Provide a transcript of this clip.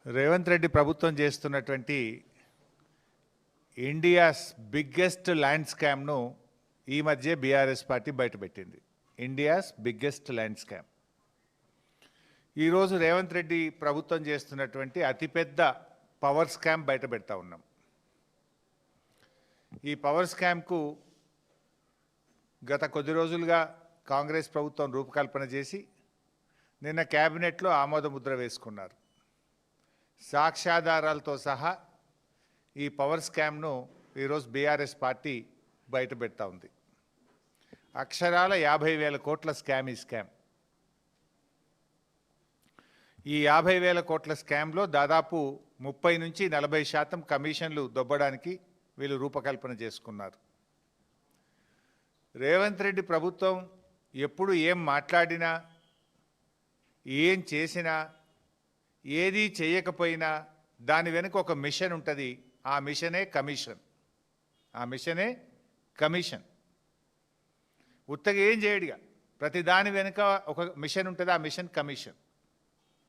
రేవంత్ రెడ్డి ప్రభుత్వం చేస్తున్నటువంటి India's biggest land స్కామ్ను ఈ మధ్య బీఆర్ఎస్ పార్టీ బయటపెట్టింది. India's biggest land scam. ఈరోజు రేవంత్ రెడ్డి ప్రభుత్వం చేస్తున్నటువంటి అతిపెద్ద పవర్ స్కామ్ బయట పెడతా ఉన్నాం. ఈ పవర్ స్కామ్కు గత కొద్ది రోజులుగా కాంగ్రెస్ ప్రభుత్వం రూపకల్పన చేసి నిన్న క్యాబినెట్లో ఆమోద ముద్ర వేసుకున్నారు. సాక్ష్యాధారాలతో సహా ఈ పవర్ స్కామ్ను ఈరోజు బీఆర్ఎస్ పార్టీ బయట పెడతా ఉంది. అక్షరాల 50,000 కోట్ల స్కామ్ ఈ స్కామ్. ఈ 50,000 కోట్ల స్కామ్లో దాదాపు 30 నుంచి 40% కమిషన్లు దొబ్బడానికి వీళ్ళు రూపకల్పన చేసుకున్నారు. రేవంత్ రెడ్డి ప్రభుత్వం ఎప్పుడు ఏం మాట్లాడినా, ఏం చేసినా, ఏది చేయకపోయినా దాని వెనుక ఒక మిషన్ ఉంటుంది. ఆ మిషనే కమిషన్. ఆ మిషనే కమిషన్. ఉత్తగా ఏం చేయడుగా, ప్రతి దాని వెనుక ఒక మిషన్ ఉంటుంది. ఆ మిషన్ కమిషన్.